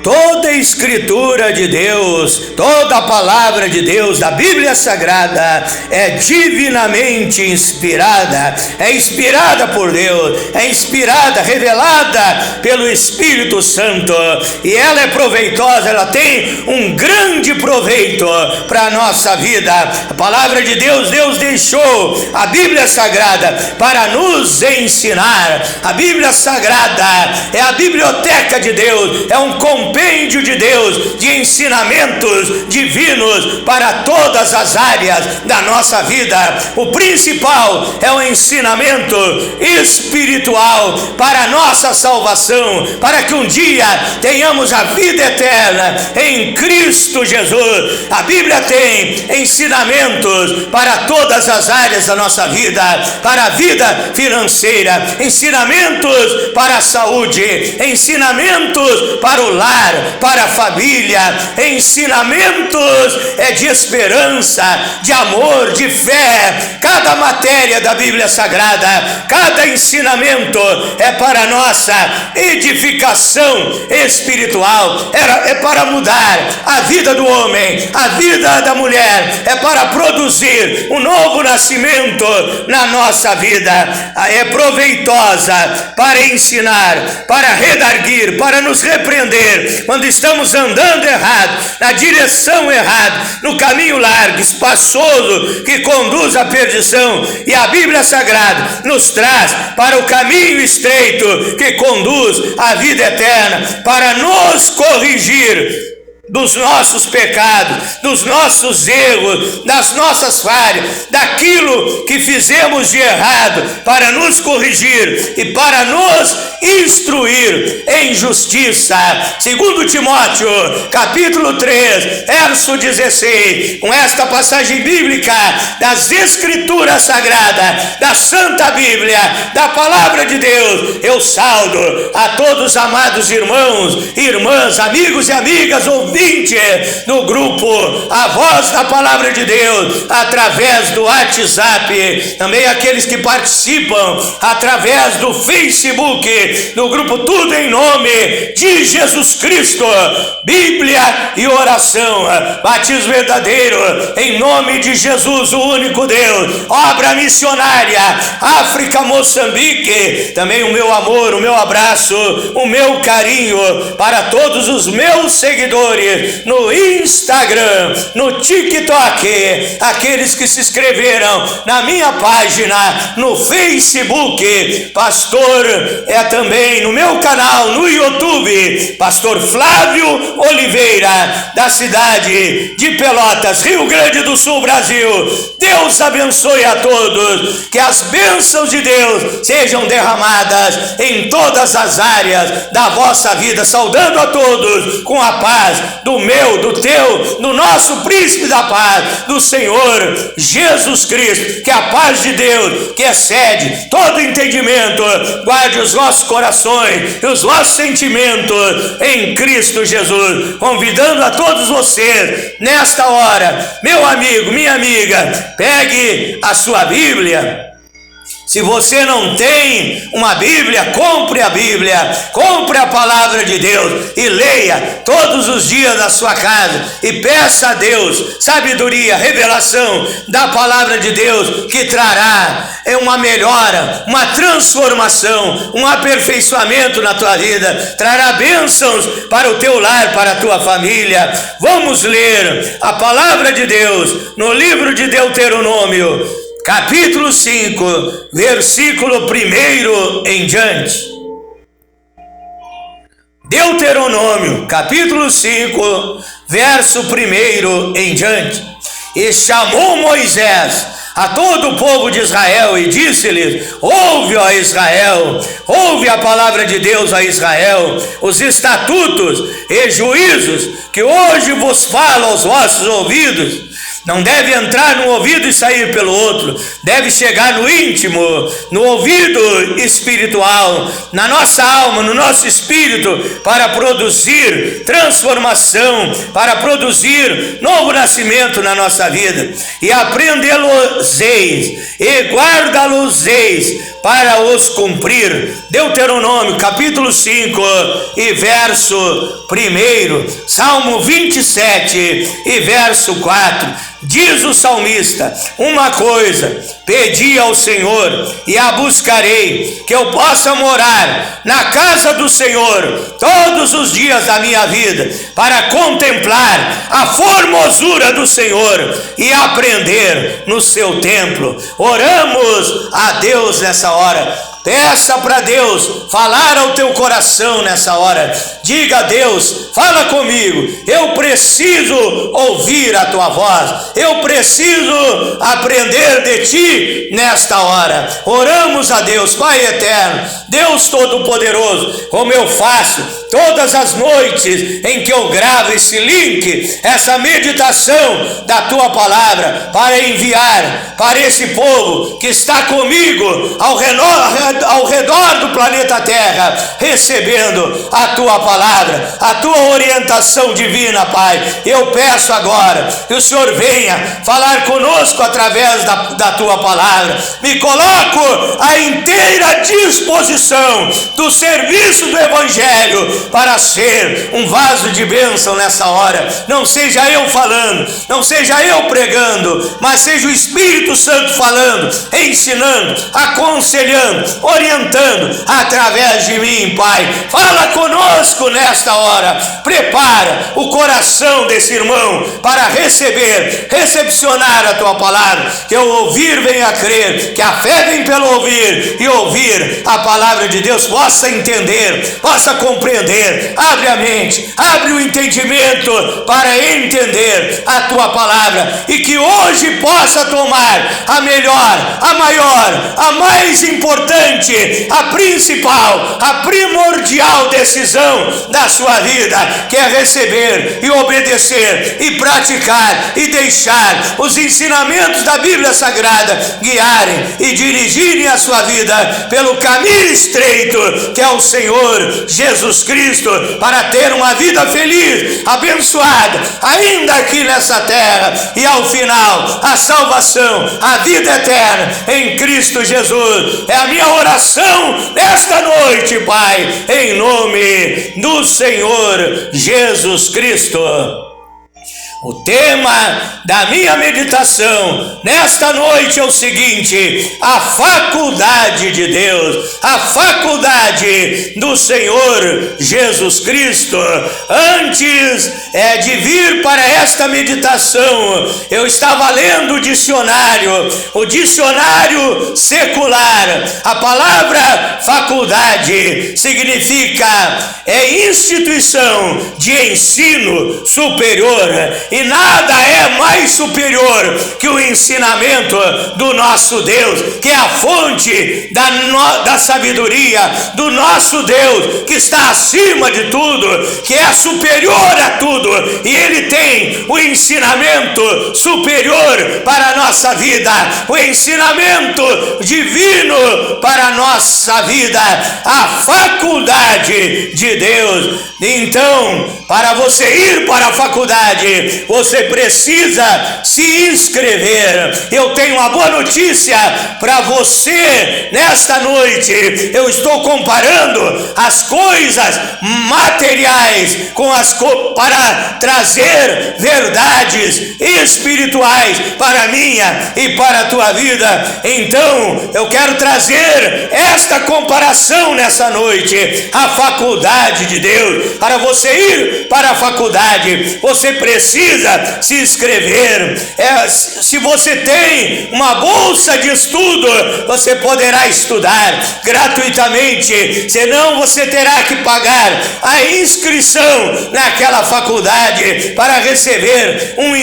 toda a escritura de Deus, toda a palavra de Deus, da Bíblia Sagrada, é divinamente inspirada, é inspirada por Deus, é inspirada, revelada pelo Espírito Santo, e ela é proveitosa, ela tem um grande proveito para a nossa vida. A palavra de Deus, Deus deixou a Bíblia Sagrada para nos ensinar. A Bíblia Sagrada é a biblioteca de Deus, é um compêndio de Deus, de ensinamentos divinos para todas as áreas da nossa vida. O principal é o ensinamento espiritual para a nossa salvação, para que um dia tenhamos a vida eterna em Cristo Jesus. A Bíblia tem ensinamentos para todas as áreas da nossa vida, para a vida financeira, ensinamentos para a saúde, ensinamentos para o lar, para a família, ensinamentos de esperança, de amor, de fé. Cada matéria da Bíblia Sagrada, cada ensinamento é para a nossa edificação espiritual, é para mudar a vida do homem, a vida da mulher, é para produzir um novo nascimento na nossa vida. É proveitosa para ensinar, para redarguir, para nos repreender quando estamos andando errado, na direção errada, no caminho largo, espaçoso, que conduz à perdição. E a Bíblia Sagrada nos traz para o caminho estreito, que conduz à vida eterna, para nos corrigir dos nossos pecados, dos nossos erros, das nossas falhas, daquilo que fizemos de errado, para nos corrigir e para nos instruir em justiça. Segundo Timóteo, capítulo 3, verso 16, com esta passagem bíblica das Escrituras Sagradas, da Santa Bíblia, da Palavra de Deus, eu saudo a todos os amados irmãos, irmãs, amigos e amigas, ouvintes no grupo A Voz da Palavra de Deus, através do WhatsApp, também aqueles que participam através do Facebook, no grupo Tudo em Nome de Jesus Cristo, Bíblia e oração, batismo verdadeiro em nome de Jesus, o único Deus, obra missionária, África, Moçambique. Também o meu amor, o meu abraço, o meu carinho para todos os meus seguidores no Instagram, no TikTok, aqueles que se inscreveram na minha página no Facebook. Pastor também no meu canal no YouTube, Pastor Flávio Oliveira, da cidade de Pelotas, Rio Grande do Sul, Brasil. Deus abençoe a todos, que as bênçãos de Deus sejam derramadas em todas as áreas da vossa vida, saudando a todos com a paz do meu, do teu, do nosso príncipe da paz, do Senhor Jesus Cristo. Que a paz de Deus, que excede todo entendimento, guarde os vossos corações e os vossos sentimentos em Cristo Jesus. Convidando a todos vocês nesta hora, meu amigo, minha amiga, pegue a sua Bíblia. Se você não tem uma Bíblia, compre a Bíblia, compre a palavra de Deus e leia todos os dias da sua casa e peça a Deus sabedoria, revelação da palavra de Deus, que trará uma melhora, uma transformação, um aperfeiçoamento na tua vida, trará bênçãos para o teu lar, para a tua família. Vamos ler a palavra de Deus no livro de Deuteronômio, capítulo 5, versículo 1 em diante. Deuteronômio, capítulo 5, verso 1 em diante. E chamou Moisés a todo o povo de Israel e disse-lhes: ouve, ó Israel, ouve a palavra de Deus a Israel, os estatutos e juízos que hoje vos falo aos vossos ouvidos. não deve entrar no ouvido e sair pelo outro, deve chegar no íntimo, no ouvido espiritual, na nossa alma, no nosso espírito, para produzir transformação, para produzir novo nascimento na nossa vida. E aprendê-los-eis e guardá-los-eis para os cumprir. Deuteronômio capítulo 5 e verso 1, Salmo 27 e verso 4. Diz o salmista: uma coisa pedi ao Senhor e a buscarei, que eu possa morar na casa do Senhor todos os dias da minha vida, para contemplar a formosura do Senhor e aprender no seu templo. Oramos a Deus nessa hora. Peça para Deus falar ao teu coração nessa hora. Diga a Deus: fala comigo, eu preciso ouvir a tua voz, eu preciso aprender de ti nesta hora. Oramos a Deus. Pai eterno, Deus Todo-Poderoso, como eu faço todas as noites em que eu gravo esse link, essa meditação da tua palavra, para enviar para esse povo que está comigo ao redor do planeta Terra, recebendo a tua palavra, a tua orientação divina, Pai. Eu peço agora que o Senhor venha falar conosco através da tua palavra. Me coloco à inteira disposição do serviço do Evangelho para ser um vaso de bênção nessa hora. Não seja eu falando, não seja eu pregando, mas seja o Espírito Santo falando, ensinando, aconselhando, orientando através de mim, Pai. Fala conosco nesta hora. Prepara o coração desse irmão para recepcionar a tua palavra. Que o ouvir venha a crer, que a fé vem pelo ouvir, e ouvir a palavra de Deus possa entender, possa compreender. Abre a mente, abre o entendimento para entender a tua palavra, e que hoje possa tomar a melhor, a maior, a mais importante, a principal, a primordial decisão da sua vida, que é receber e obedecer e praticar e deixar os ensinamentos da Bíblia Sagrada guiarem e dirigirem a sua vida pelo caminho estreito que é o Senhor Jesus Cristo, para ter uma vida feliz, abençoada, ainda aqui nessa terra, e ao final a salvação, a vida eterna em Cristo Jesus. É a minha oração nesta noite, Pai, em nome do Senhor Jesus Cristo. O tema da minha meditação nesta noite é o seguinte: a faculdade de Deus, a faculdade do Senhor Jesus Cristo. Antes de vir para esta meditação, eu estava lendo o dicionário secular. A palavra faculdade significa instituição de ensino superior. E nada é mais superior que o ensinamento do nosso Deus, que é a fonte da sabedoria do nosso Deus, que está acima de tudo, que é superior a tudo, e Ele tem o ensinamento superior para a nossa vida, o ensinamento divino para a nossa vida, a faculdade de Deus. Então, para você ir para a faculdade, você precisa se inscrever. Eu tenho uma boa notícia para você nesta noite. Eu estou comparando as coisas materiais para trazer verdades espirituais para a minha e para a tua vida. Então, eu quero trazer esta comparação nessa noite. A faculdade de Deus. Para você ir para a faculdade, você precisa se inscrever. Se você tem uma bolsa de estudo, você poderá estudar gratuitamente, senão você terá que pagar a inscrição naquela faculdade para receber um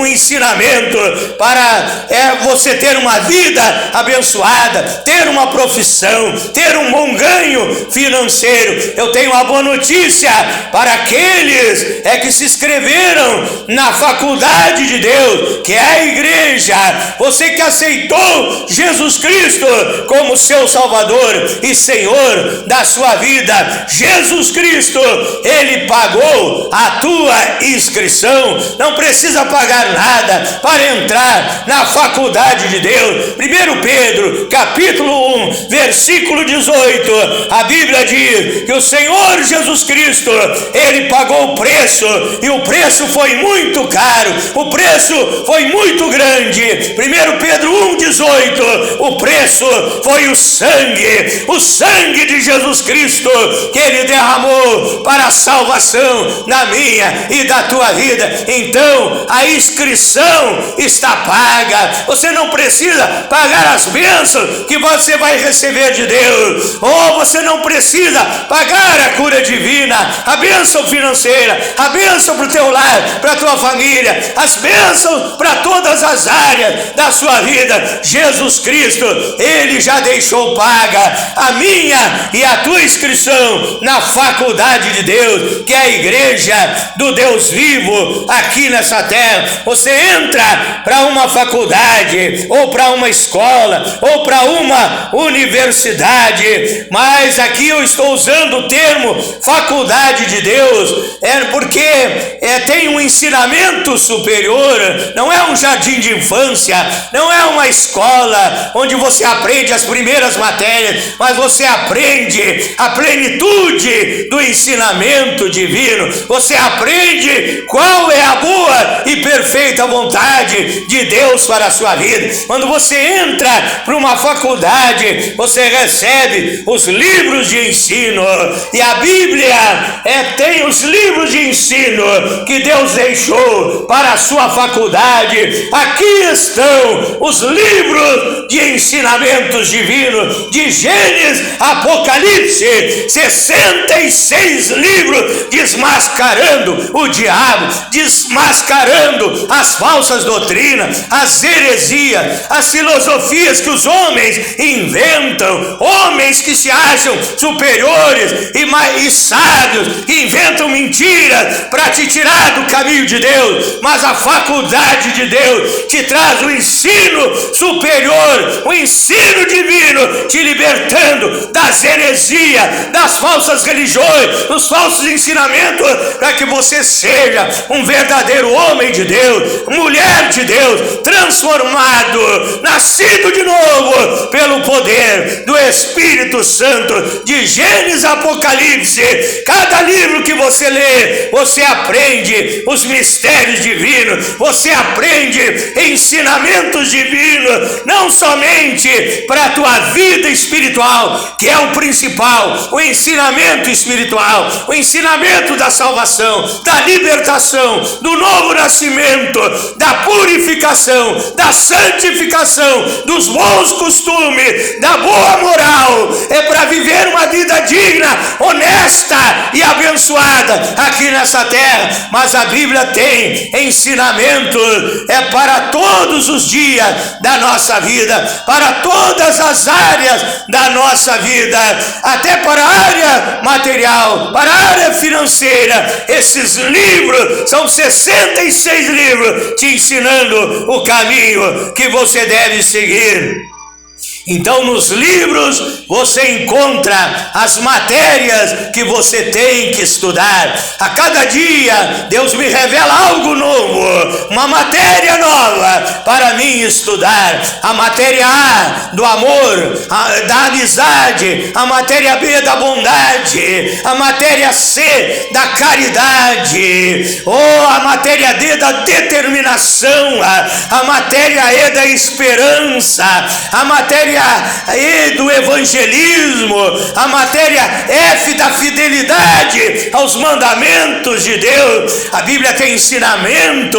ensinamento, para você ter uma vida abençoada, ter uma profissão, ter um bom ganho financeiro. Eu tenho uma boa notícia para aqueles que se inscreveram na faculdade de Deus, que é a igreja. Você que aceitou Jesus Cristo como seu Salvador e Senhor da sua vida, Jesus Cristo, Ele pagou a tua inscrição. Não precisa pagar nada para entrar na faculdade de Deus. 1 Pedro, capítulo 1, versículo 18, a Bíblia diz que o Senhor Jesus Cristo, Ele pagou o preço, e o preço foi muito caro, o preço foi muito grande. 1 Pedro 1,18, o preço foi o sangue de Jesus Cristo, que Ele derramou para a salvação da minha e da tua vida. Então a inscrição está paga. Você não precisa pagar as bênçãos que você vai receber de Deus, ou você não precisa pagar a cura divina, a bênção financeira, a bênção para o teu lar, para a tua família, as bênçãos para todas as áreas da sua vida. Jesus Cristo, Ele já deixou paga a minha e a tua inscrição na faculdade de Deus, que é a igreja do Deus vivo aqui nessa terra. Você entra para uma faculdade, ou para uma escola, ou para uma universidade, mas aqui eu estou usando o termo faculdade de Deus, porque tem um ensinamento superior. Não é um jardim de infância, não é uma escola onde você aprende as primeiras matérias, mas você aprende a plenitude do ensinamento divino. Você aprende qual é a boa e perfeita vontade de Deus para a sua vida. Quando você entra para uma faculdade, você recebe os livros de ensino, e a Bíblia tem os livros de ensino que Deus deixou para a sua faculdade. Aqui estão os livros de ensinamentos divinos, de Gênesis a Apocalipse, 66 livros desmascarando o diabo, desmascarando as falsas doutrinas, as heresias, as filosofias que os homens inventam, homens que se acham superiores e sábios, que inventam mentiras para te tirar do caminho de Deus. Mas a faculdade de Deus te traz o ensino superior, o ensino divino, te libertando das heresias, das falsas religiões, dos falsos ensinamentos, para que você seja um verdadeiro homem de Deus, mulher de Deus, transformado, nascido de novo pelo poder do Espírito Santo. De Gênesis a Apocalipse, cada livro que você lê, você aprende os mistérios divinos, você aprende ensinamentos divinos, não somente para a tua vida espiritual, que é o principal, o ensinamento espiritual, o ensinamento da salvação, da libertação, do novo nascimento, da purificação, da santificação, dos bons costumes, da boa moral. É para viver uma vida digna, honesta e abençoada aqui nessa terra. Mas a Bíblia tem ensinamentos para todos os dias da nossa vida, para todas as áreas da nossa vida, até para a área material, para a área financeira. Esses livros são 66 livros te ensinando o caminho que você deve seguir. Então nos livros você encontra as matérias que você tem que estudar. A cada dia Deus me revela algo novo, uma matéria nova para mim estudar. A matéria A do amor, da amizade, a matéria B da bondade, a matéria C da caridade, ou a matéria D da determinação, a matéria E da esperança, a matéria E do evangelismo, a matéria F da fidelidade aos mandamentos de Deus. A Bíblia tem ensinamento,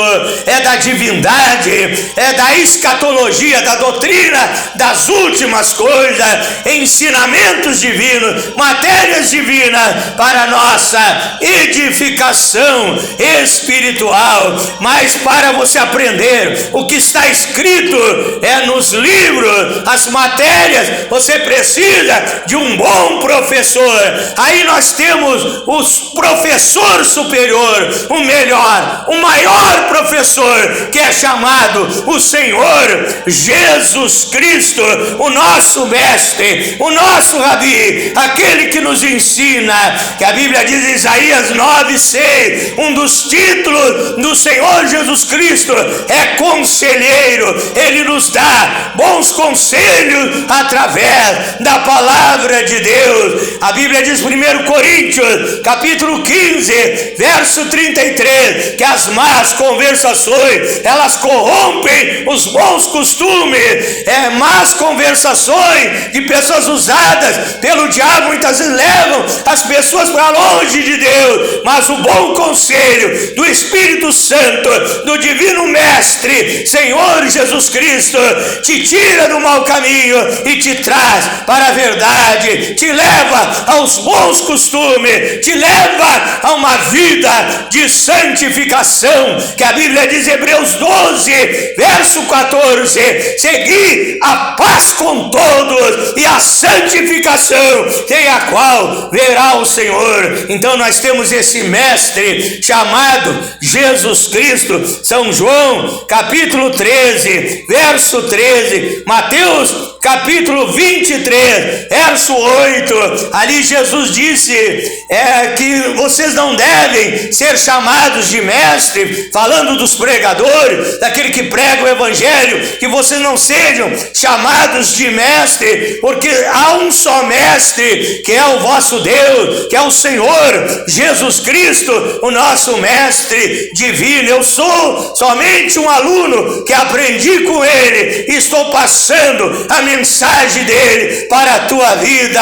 da divindade, da escatologia, da doutrina das últimas coisas, ensinamentos divinos, matérias divinas para nossa edificação espiritual. Mas para você aprender o que está escrito nos livros, as matérias matérias, você precisa de um bom professor. Aí nós temos o professor superior, o melhor, o maior professor, que é chamado o Senhor Jesus Cristo, o nosso mestre, o nosso rabi, aquele que nos ensina, que a Bíblia diz em Isaías 9:6, um dos títulos do Senhor Jesus Cristo é conselheiro. Ele nos dá bons conselhos através da palavra de Deus. A Bíblia diz em 1 Coríntios capítulo 15 verso 33, que as más conversações, elas corrompem os bons costumes. Más conversações de pessoas usadas pelo diabo muitas vezes levam as pessoas para longe de Deus, mas o bom conselho do Espírito Santo, do Divino Mestre, Senhor Jesus Cristo, te tira do mau caminho e te traz para a verdade, te leva aos bons costumes, te leva a uma vida de santificação, que a Bíblia diz em Hebreus 12, verso 14, segui a paz com todos e a santificação, sem a qual verá o Senhor. Então nós temos esse mestre chamado Jesus Cristo. São João capítulo 13 verso 13, Mateus capítulo 23 verso 8, ali Jesus disse que vocês não devem ser chamados de mestre, falando dos pregadores, daquele que prega o evangelho, que vocês não sejam chamados de mestre, porque há um só mestre, que é o vosso Deus, que é o Senhor Jesus Cristo, o nosso mestre divino. Eu sou somente um aluno que aprendi com ele e estou passando a mensagem dele para a tua vida.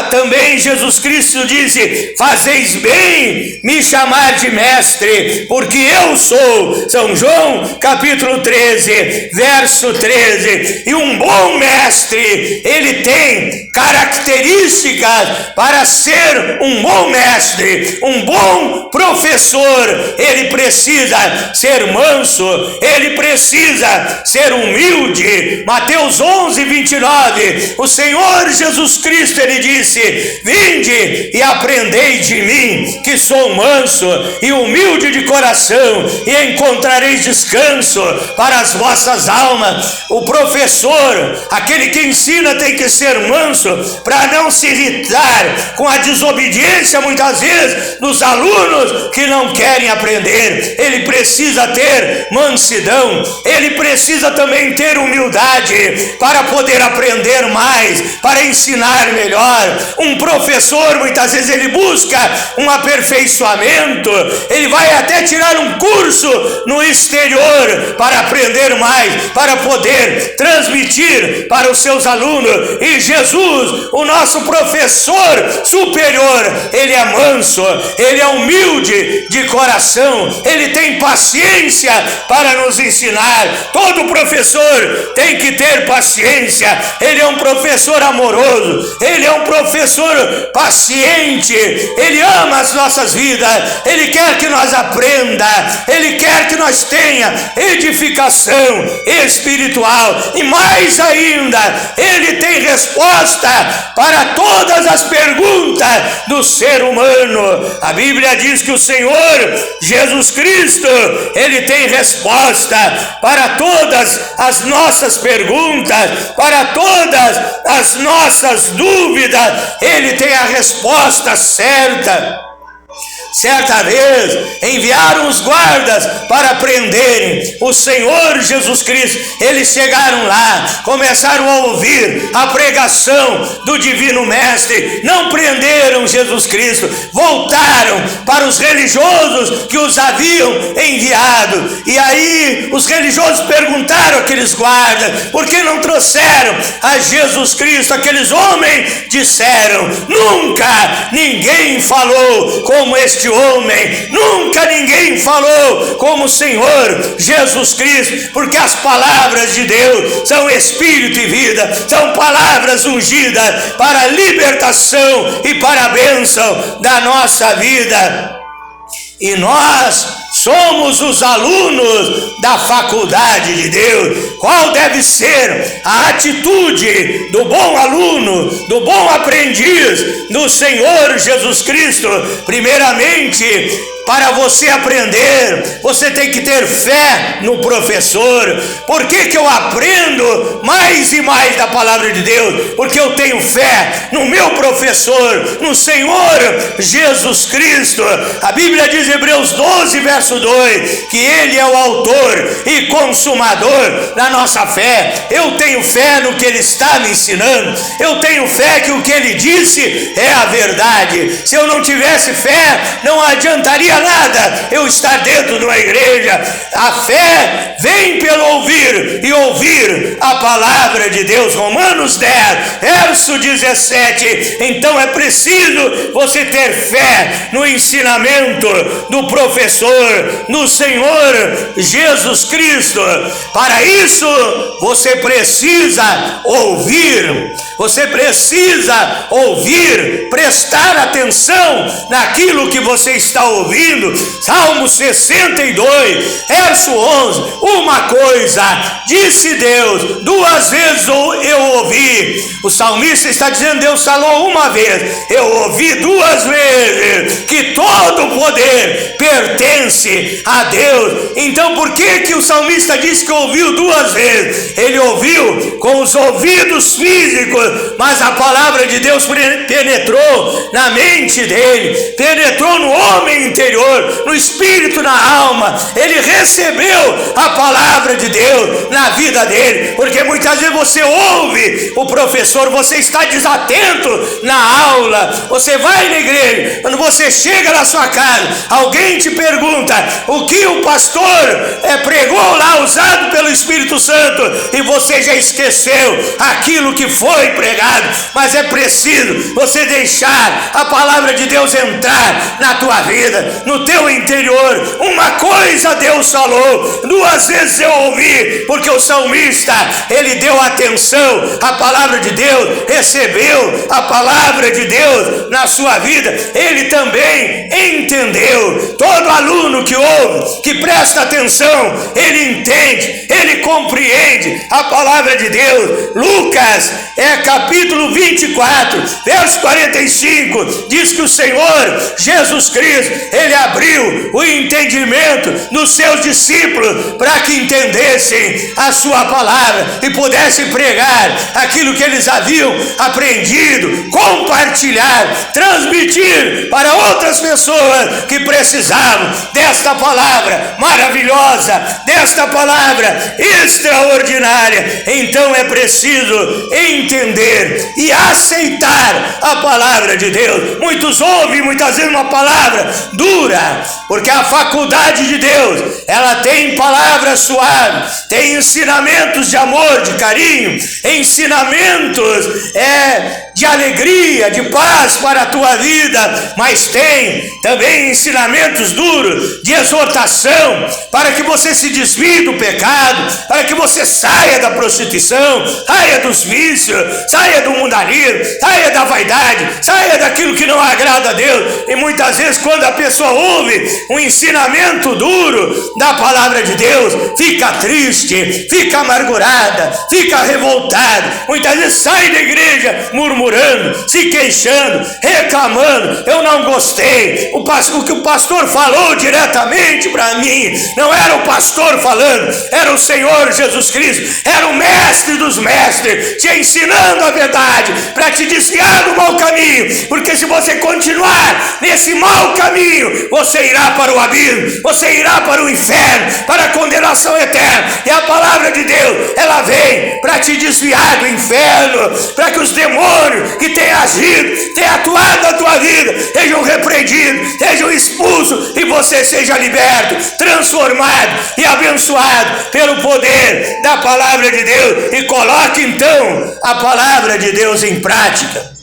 Também Jesus Cristo disse: fazeis bem me chamar de mestre, porque eu sou. São João capítulo 13 verso 13. E um bom mestre, ele tem características para ser um bom mestre. Um bom professor, ele precisa ser manso, ele precisa ser humilde. Mateus 11, 29, o Senhor Jesus Cristo, ele disse: vinde e aprendei de mim, que sou manso e humilde de coração, e encontrareis descanso para as vossas almas. O professor, aquele que ensina, tem que ser manso, para não se irritar com a desobediência muitas vezes dos alunos que não querem aprender. Ele precisa ter mansidão, ele precisa também ter humildade para poder aprender mais, para ensinar melhor. Um professor, muitas vezes, ele busca um aperfeiçoamento, ele vai até tirar um curso no exterior para aprender mais, para poder transmitir para os seus alunos. E Jesus, o nosso professor superior, ele é manso, ele é humilde de coração, ele tem paciência para nos ensinar. Todo professor tem que ter paciência. Ele é um professor amoroso, ele é um professor paciente, ele ama as nossas vidas, ele quer que nós aprenda, ele quer que nós tenha edificação espiritual, e mais ainda, ele tem resposta para todas as perguntas do ser humano. A Bíblia diz que o Senhor Jesus Cristo, ele tem resposta para todas as nossas perguntas, para todas as nossas dúvidas. Ele tem a resposta certa. Certa vez enviaram os guardas para prenderem o Senhor Jesus Cristo. Eles chegaram lá, começaram a ouvir a pregação do Divino Mestre, não prenderam Jesus Cristo, voltaram para os religiosos que os haviam enviado. E aí os religiosos perguntaram àqueles guardas: por que não trouxeram a Jesus Cristo? Aqueles homens disseram: nunca ninguém falou como este homem, nunca ninguém falou como o Senhor Jesus Cristo, porque as palavras de Deus são espírito e vida, são palavras ungidas para a libertação e para a bênção da nossa vida. E nós somos os alunos da faculdade de Deus. Qual deve ser a atitude do bom aluno, do bom aprendiz do Senhor Jesus Cristo? Primeiramente, para você aprender, você tem que ter fé no professor. Por que eu aprendo mais e mais da palavra de Deus? Porque eu tenho fé no meu professor, no Senhor Jesus Cristo. A Bíblia diz em Hebreus 12, verso 2, que Ele é o autor e consumador da nossa fé. Eu tenho fé no que Ele está me ensinando. Eu tenho fé que o que Ele disse é a verdade. Se eu não tivesse fé, não adiantaria nada eu estar dentro de uma igreja. A fé vem pelo ouvir e ouvir a palavra de Deus. Romanos 10, verso 17. Então é preciso você ter fé no ensinamento do professor, no Senhor Jesus Cristo. Para isso você precisa ouvir. Você precisa ouvir, prestar atenção naquilo que você está ouvindo. Salmo 62, verso 11. Uma coisa disse Deus, duas vezes eu ouvi. O salmista está dizendo: Deus falou uma vez, eu ouvi duas vezes, que todo o poder pertence a Deus. Então por que o salmista disse que ouviu duas vezes? Ele ouviu com os ouvidos físicos, mas a palavra de Deus penetrou na mente dele, penetrou no homem interior, no espírito, na alma. Ele recebeu a palavra de Deus na vida dele, porque muitas vezes você ouve o professor, você está desatento na aula, você vai na igreja, quando você chega na sua casa, alguém te pergunta o que o pastor pregou lá, usado pelo Espírito Santo, e você já esqueceu aquilo que foi pregado. Mas é preciso você deixar a palavra de Deus entrar na tua vida, no teu interior. Uma coisa Deus falou, duas vezes eu ouvi, porque o salmista, ele deu atenção à palavra de Deus, recebeu a palavra de Deus na sua vida, ele também entendeu. Todo aluno que ouve, que presta atenção, ele entende, ele compreende a palavra de Deus. Lucas capítulo 24, verso 45, diz que o Senhor Jesus Cristo, ele abriu o entendimento dos seus discípulos para que entendessem a sua palavra e pudessem pregar aquilo que eles haviam aprendido, compartilhar, transmitir para outras pessoas que precisavam desta palavra maravilhosa, desta palavra extraordinária. Então é preciso entender e aceitar a palavra de Deus. Muitos ouvem muitas vezes uma palavra dura, porque a faculdade de Deus, ela tem palavras suaves, tem ensinamentos de amor, de carinho, ensinamentos de alegria, de paz para a tua vida, mas tem também ensinamentos duros, de exortação, para que você se desvie do pecado, para que você saia da prostituição, saia dos vícios, saia do mundanismo, saia da vaidade, saia daquilo que não agrada a Deus. E muitas vezes quando a pessoa ouve um ensinamento duro da palavra de Deus, fica triste, fica amargurada, fica revoltada, muitas vezes sai da igreja murmurando, se queixando, reclamando: eu não gostei, o que o pastor falou diretamente para mim, não era o pastor falando, era o Senhor Jesus Cristo, era o mestre dos mestres, te ensinando a verdade, para te desviar do mau caminho, porque se você continuar nesse mau caminho, você irá para o abismo, você irá para o inferno, para a condenação eterna. E a palavra de Deus, ela vem para te desviar do inferno, para que os demônios que têm agido, têm atuado na tua vida, sejam repreendidos, sejam expulsos, e você seja liberto, transformado e abençoado pelo poder da palavra de Deus. E coloque então a palavra de Deus em prática.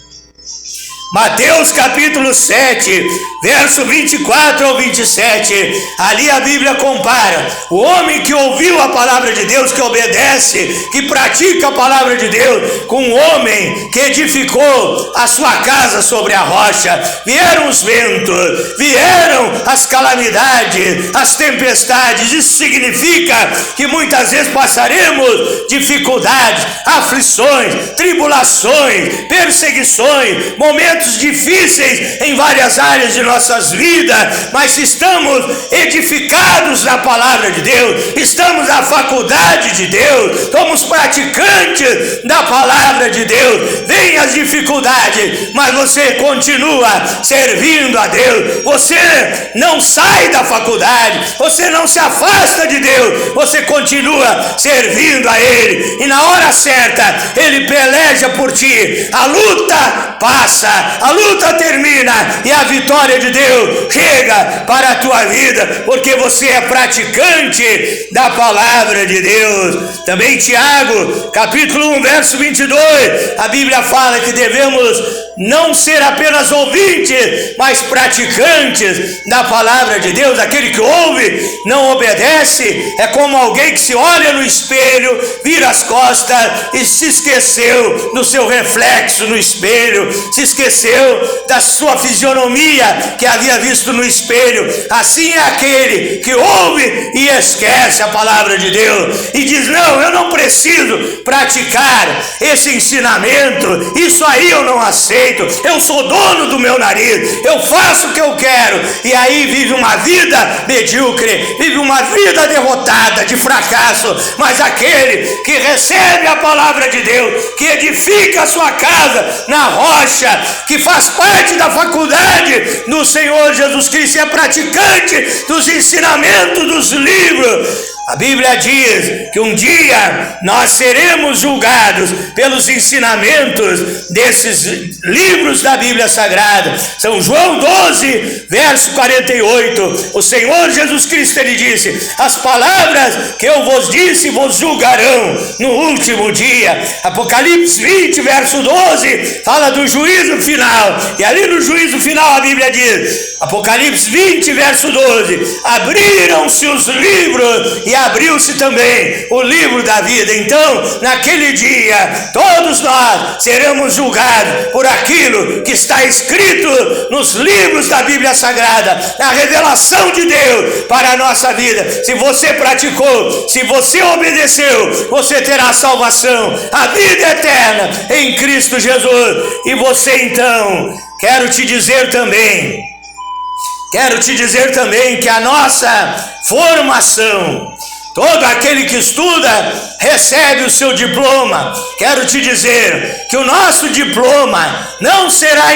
Mateus capítulo 7, verso 24 ao 27, ali a Bíblia compara o homem que ouviu a palavra de Deus, que obedece, que pratica a palavra de Deus, com um homem que edificou a sua casa sobre a rocha. Vieram os ventos, vieram virão as calamidades, as tempestades. Isso significa que muitas vezes passaremos dificuldades, aflições, tribulações, perseguições, momentos difíceis em várias áreas de nossas vidas, mas se estamos edificados na palavra de Deus, estamos na faculdade de Deus, somos praticantes da palavra de Deus, vem as dificuldades, mas você continua servindo a Deus, você não sai da faculdade, você não se afasta de Deus, você continua servindo a Ele, e na hora certa Ele peleja por ti, a luta passa, a luta termina e a vitória de Deus chega para a tua vida, porque você é praticante da palavra de Deus. Também Tiago, capítulo 1, verso 22, a Bíblia fala que devemos não ser apenas ouvintes, mas praticantes da palavra de Deus. Aquele que ouve, não obedece, é como alguém que se olha no espelho, vira as costas e se esqueceu do seu reflexo no espelho, se esqueceu da sua fisionomia que havia visto no espelho. Assim é aquele que ouve e esquece a palavra de Deus e diz: não, eu não preciso praticar esse ensinamento, isso aí eu não aceito, eu sou dono do meu nariz, eu faço o que eu quero, e aí vive uma vida medíocre, vive uma vida derrotada, de fracasso. Mas aquele que recebe a palavra de Deus, que edifica a sua casa na rocha, que faz parte da faculdade do Senhor Jesus Cristo, é praticante dos ensinamentos dos livros. A Bíblia diz que um dia nós seremos julgados pelos ensinamentos desses livros da Bíblia Sagrada. São João 12, verso 48. O Senhor Jesus Cristo, ele disse: as palavras que eu vos disse vos julgarão no último dia. Apocalipse 20, verso 12, fala do juízo final. E ali no juízo final a Bíblia diz, Apocalipse 20, verso 12, abriram-se os livros e abriu-se também o livro da vida. Então, naquele dia, todos nós seremos julgados por aquilo que está escrito nos livros da Bíblia Sagrada, na revelação de Deus para a nossa vida. Se você praticou, se você obedeceu, você terá salvação, a vida eterna em Cristo Jesus. E você então, quero te dizer também que a nossa formação, todo aquele que estuda recebe o seu diploma. Quero te dizer que o nosso diploma não será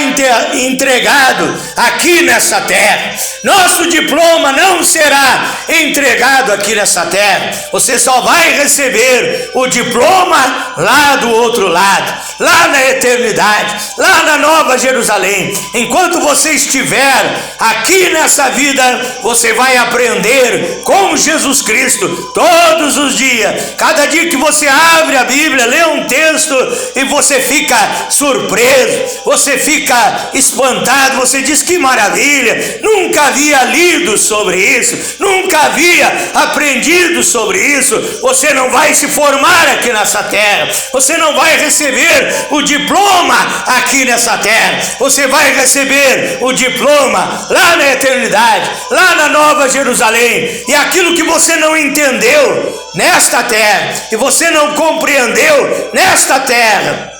entregado aqui nessa terra. Nosso diploma não será entregado aqui nessa terra. Você só vai receber o diploma lá do outro lado, lá na eternidade, lá na Nova Jerusalém. Enquanto você estiver aqui nessa vida, você vai aprender com Jesus Cristo todos os dias. Cada dia que você abre a Bíblia, lê um texto e você fica surpreso, você fica espantado, você diz: que maravilha, nunca havia lido sobre isso, nunca havia aprendido sobre isso. Você não vai se formar aqui nessa terra, você não vai receber o diploma aqui nessa terra, você vai receber o diploma lá na eternidade, lá na Nova Jerusalém. E aquilo que você não entendeu nesta terra, e você não compreendeu nesta terra,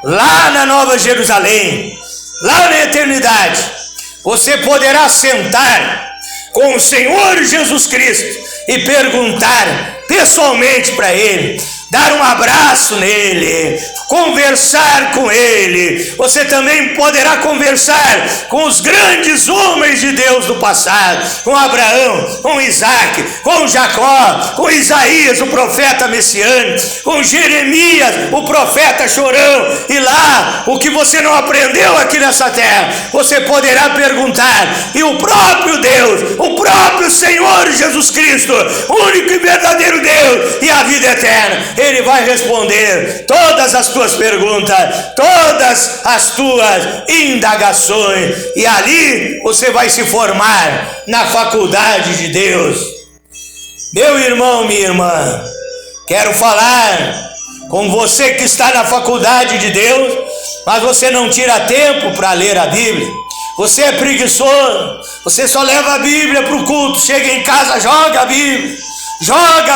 lá na Nova Jerusalém, lá na eternidade, você poderá sentar com o Senhor Jesus Cristo e perguntar pessoalmente para Ele, dar um abraço nele, conversar com ele. Você também poderá conversar com os grandes homens de Deus do passado, com Abraão, com Isaac, com Jacó, com Isaías, o profeta messiânico, com Jeremias, o profeta chorão. E lá, o que você não aprendeu aqui nessa terra, você poderá perguntar, e o próprio Deus, o próprio Senhor Jesus Cristo, único e verdadeiro Deus e a vida eterna, Ele vai responder todas as tuas perguntas, todas as tuas indagações, e ali você vai se formar na faculdade de Deus. Meu irmão, minha irmã, quero falar com você que está na faculdade de Deus, mas você não tira tempo para ler a Bíblia, Você é preguiçoso, você só leva a Bíblia para o culto, chega em casa, joga a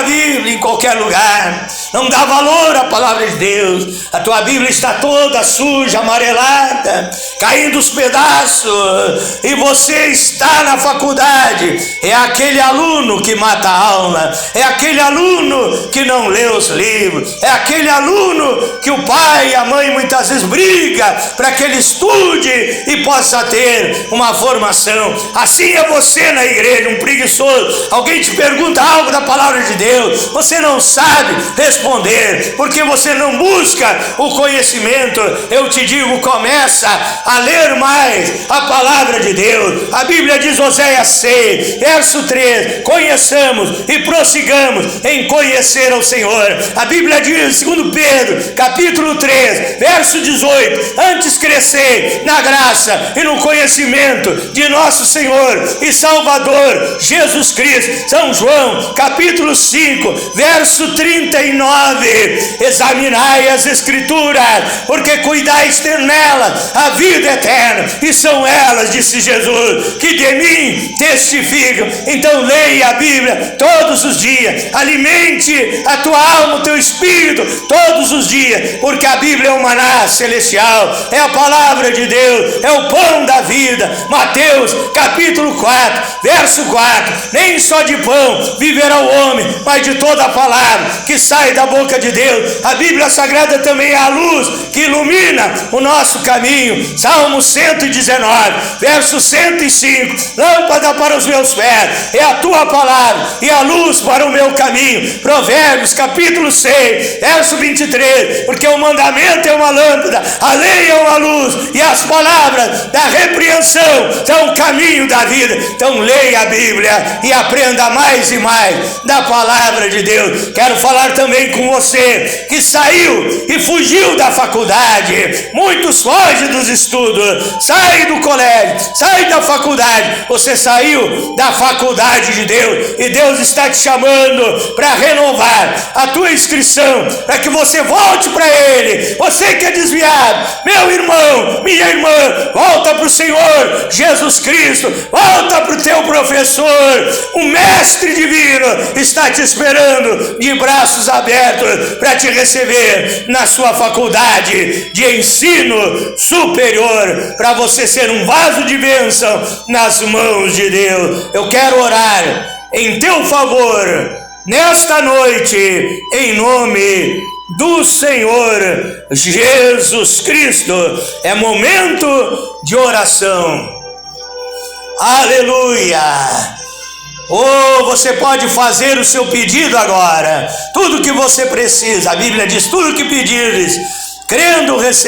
Bíblia em qualquer lugar, não dá valor à palavra de Deus. A tua Bíblia está toda suja, amarelada, caindo os pedaços, e você está na faculdade. É aquele aluno que mata a aula, é aquele aluno que não lê os livros, é aquele aluno que o pai e a mãe muitas vezes briga para que ele estude e possa ter uma formação. Assim é você na igreja, um preguiçoso. Alguém te pergunta algo da palavra de Deus, você não sabe responder, porque você não busca o conhecimento. Eu te digo, começa a ler mais a palavra de Deus. A Bíblia diz, Oséias 6, verso 3, conheçamos e prossigamos em conhecer ao Senhor. A Bíblia diz, segundo Pedro, capítulo 3, verso 18, antes crescer na graça e no conhecimento de nosso Senhor e Salvador Jesus Cristo. São João, capítulo 5, verso 39, examinai as Escrituras, porque cuidais ter nelas a vida eterna, e são elas, disse Jesus, que de mim testificam. Então leia a Bíblia todos os dias, alimente a tua alma, o teu espírito todos os dias, porque a Bíblia é o maná celestial, é a palavra de Deus, é o pão da vida. Mateus capítulo 4, verso 4, nem só de pão viverá o homem, mas de toda a palavra que sai da boca de Deus. A Bíblia Sagrada também é a luz que ilumina o nosso caminho. Salmo 119, verso 105, lâmpada para os meus pés é a tua palavra e a luz para o meu caminho. Provérbios capítulo 6, verso 23, porque o mandamento é uma lâmpada, a lei é uma luz, e as palavras da repreensão são o caminho da vida. Então leia a Bíblia e aprenda mais e mais da palavra de Deus. Quero falar também com você que saiu e fugiu da faculdade. Muitos fogem dos estudos, sai do colégio, sai da faculdade. Você saiu da faculdade de Deus e Deus está te chamando para renovar a tua inscrição, para que você volte para Ele. Você que é desviado, meu irmão, minha irmã, volta para o Senhor Jesus Cristo, volta para o teu professor. O mestre divino está te esperando de braços abertos para te receber na sua faculdade de ensino superior, para você ser um vaso de bênção nas mãos de Deus. Eu quero orar em teu favor nesta noite, em nome do Senhor Jesus Cristo. É momento de oração. Aleluia! Oh, você pode fazer o seu pedido agora. Tudo que você precisa, a Bíblia diz, tudo que pedires, crendo, receber.